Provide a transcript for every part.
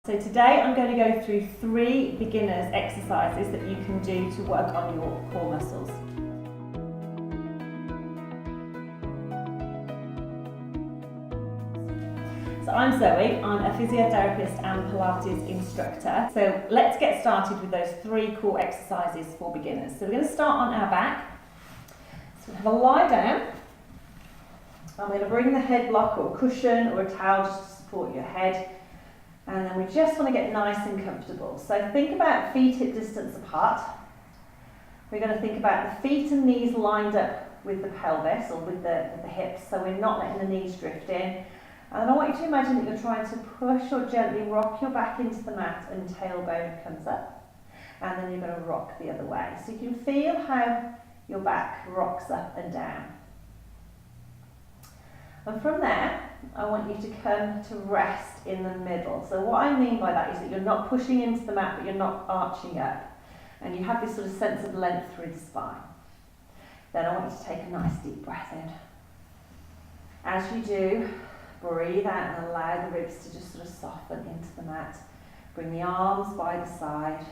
So today I'm going to go through 3 beginners exercises that you can do to work on your core muscles. So I'm Zoe, I'm a physiotherapist and Pilates instructor. So let's get started with those 3 core exercises for beginners. So we're going to start on our back. So we'll have a lie down. I'm going to bring the head block or cushion or a towel just to support your head. And then we just want to get nice and comfortable. So think about feet hip distance apart. We're going to think about the feet and knees lined up with the pelvis or with the hips, so we're not letting the knees drift in. And I want you to imagine that you're trying to push or gently rock your back into the mat and tailbone comes up. And then you're going to rock the other way. So you can feel how your back rocks up and down. And from there, I want you to come to rest in the middle. So what I mean by that is that you're not pushing into the mat, but you're not arching up. And you have this sort of sense of length through the spine. Then I want you to take a nice deep breath in. As you do, breathe out and allow the ribs to just sort of soften into the mat. Bring the arms by the side.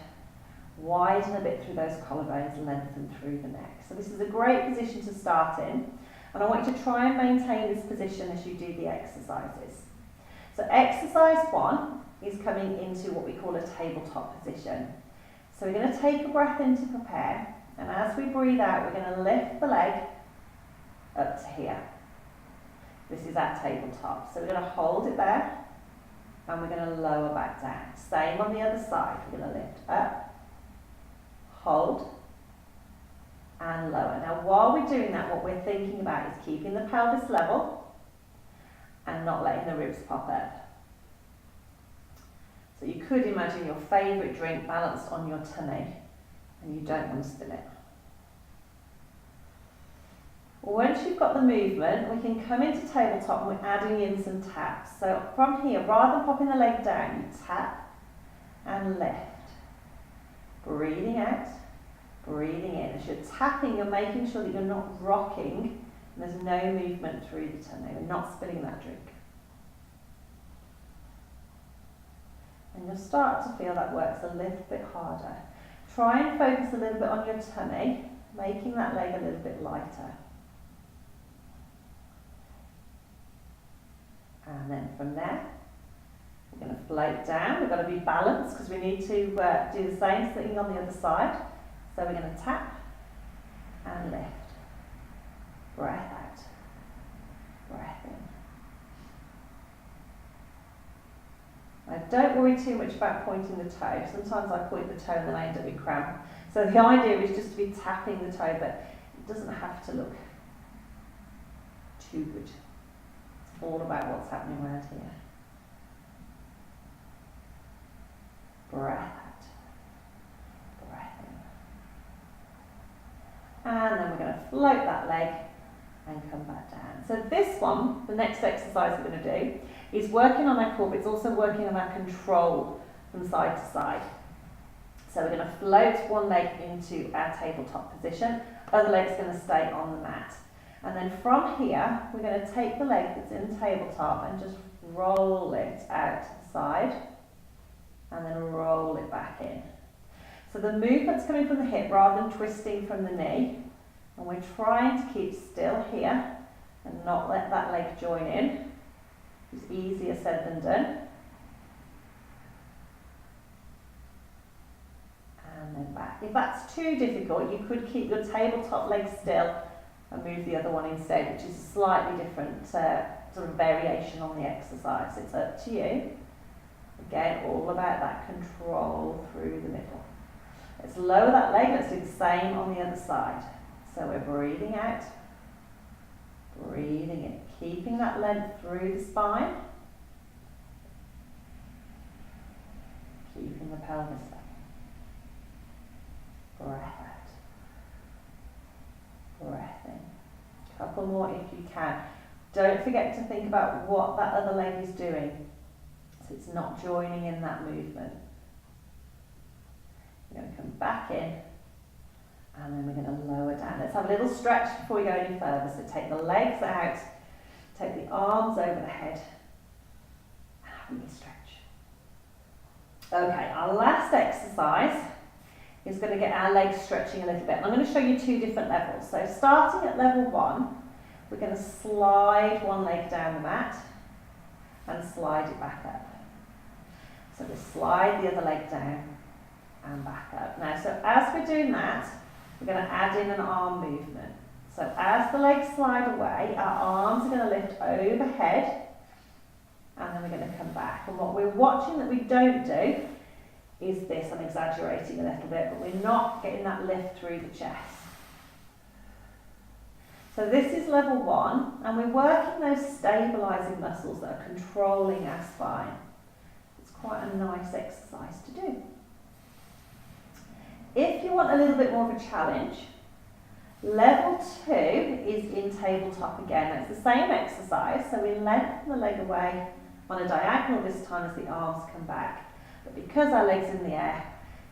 Widen a bit through those collarbones and lengthen through the neck. So this is a great position to start in. And I want you to try and maintain this position as you do the exercises. So exercise 1 is coming into what we call a tabletop position. So we're going to take a breath in to prepare, and as we breathe out, we're going to lift the leg up to here. This is our tabletop. So we're going to hold it there, and we're going to lower back down. Same on the other side. We're going to lift up, hold, and lower. Now while we're doing that, what we're thinking about is keeping the pelvis level and not letting the ribs pop up. So you could imagine your favourite drink balanced on your tummy and you don't want to spill it. Once you've got the movement, we can come into tabletop and we're adding in some taps. So from here, rather than popping the leg down, you tap and lift. Breathing out. Breathing in. As you're tapping, you're making sure that you're not rocking and there's no movement through the tummy. We're not spilling that drink. And you'll start to feel that works a little bit harder. Try and focus a little bit on your tummy, making that leg a little bit lighter. And then from there, we're going to float down. We've got to be balanced because we need to do the same thing on the other side. So we're going to tap and lift. Breath out. Breath in. Now don't worry too much about pointing the toe. Sometimes I point the toe and then I end up with cramp. So the idea is just to be tapping the toe, but it doesn't have to look too good. It's all about what's happening around here. Breath out. And then we're going to float that leg and come back down. So this one, the next exercise we're going to do, is working on our core, but it's also working on our control from side to side. So we're going to float one leg into our tabletop position, other leg's going to stay on the mat. And then from here, we're going to take the leg that's in tabletop and just roll it out to the side, and then roll it back in. So the movement's coming from the hip rather than twisting from the knee. And we're trying to keep still here and not let that leg join in. It's easier said than done. And then back. If that's too difficult, you could keep your tabletop leg still and move the other one instead, which is a slightly different sort of variation on the exercise. It's up to you. Again, all about that control through the middle. Let's lower that leg, let's do the same on the other side. So we're breathing out, breathing in, keeping that length through the spine, keeping the pelvis up. Breath out, breath in. Couple more if you can. Don't forget to think about what that other leg is doing, so it's not joining in that movement. We're going to come back in and then we're going to lower down. Let's have a little stretch before we go any further. So take the legs out, take the arms over the head, and have a little stretch. Okay, our last exercise is going to get our legs stretching a little bit. I'm going to show you two different levels. So starting at level 1, we're going to slide one leg down the mat and slide it back up. So we slide the other leg down and back up. Now, so as we're doing that, we're going to add in an arm movement. So as the legs slide away, our arms are going to lift overhead, and then we're going to come back. And what we're watching that we don't do is this. I'm exaggerating a little bit, but we're not getting that lift through the chest. So this is level 1, and we're working those stabilising muscles that are controlling our spine. It's quite a nice exercise to do. If you want a little bit more of a challenge, level 2 is in tabletop again. It's the same exercise, so we lengthen the leg away on a diagonal this time as the arms come back. But because our leg's in the air,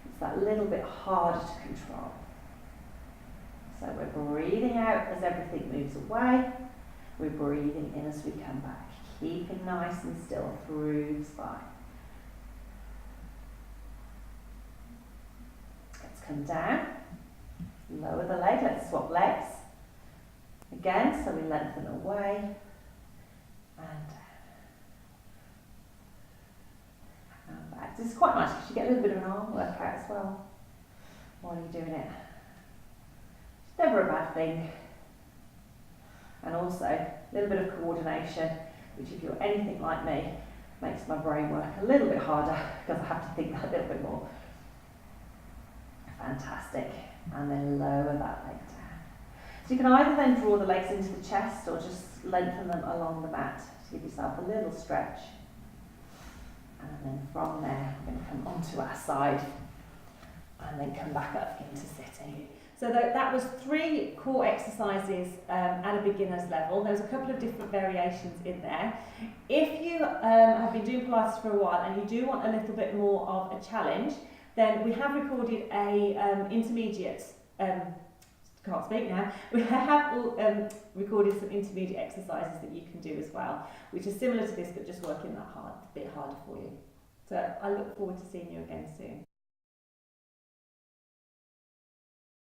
it's that little bit harder to control. So we're breathing out as everything moves away. We're breathing in as we come back, keeping nice and still through the spine. Let's come down, lower the leg, let's swap legs. Again, so we lengthen away and down. And back. This is quite nice because you get a little bit of an arm workout as well while you're doing it. It's never a bad thing. And also a little bit of coordination, which if you're anything like me, makes my brain work a little bit harder because I have to think a little bit more. Fantastic. And then lower that leg down. So you can either then draw the legs into the chest or just lengthen them along the mat to give yourself a little stretch. And then from there, we're going to come onto our side and then come back up into sitting. So that was 3 core exercises at a beginner's level. There's a couple of different variations in there. If you have been doing Pilates for a while and you do want a little bit more of a challenge, then we have recorded a intermediate, can't speak now, we have recorded some intermediate exercises that you can do as well, which is similar to this but just working that hard, a bit harder for you. So I look forward to seeing you again soon.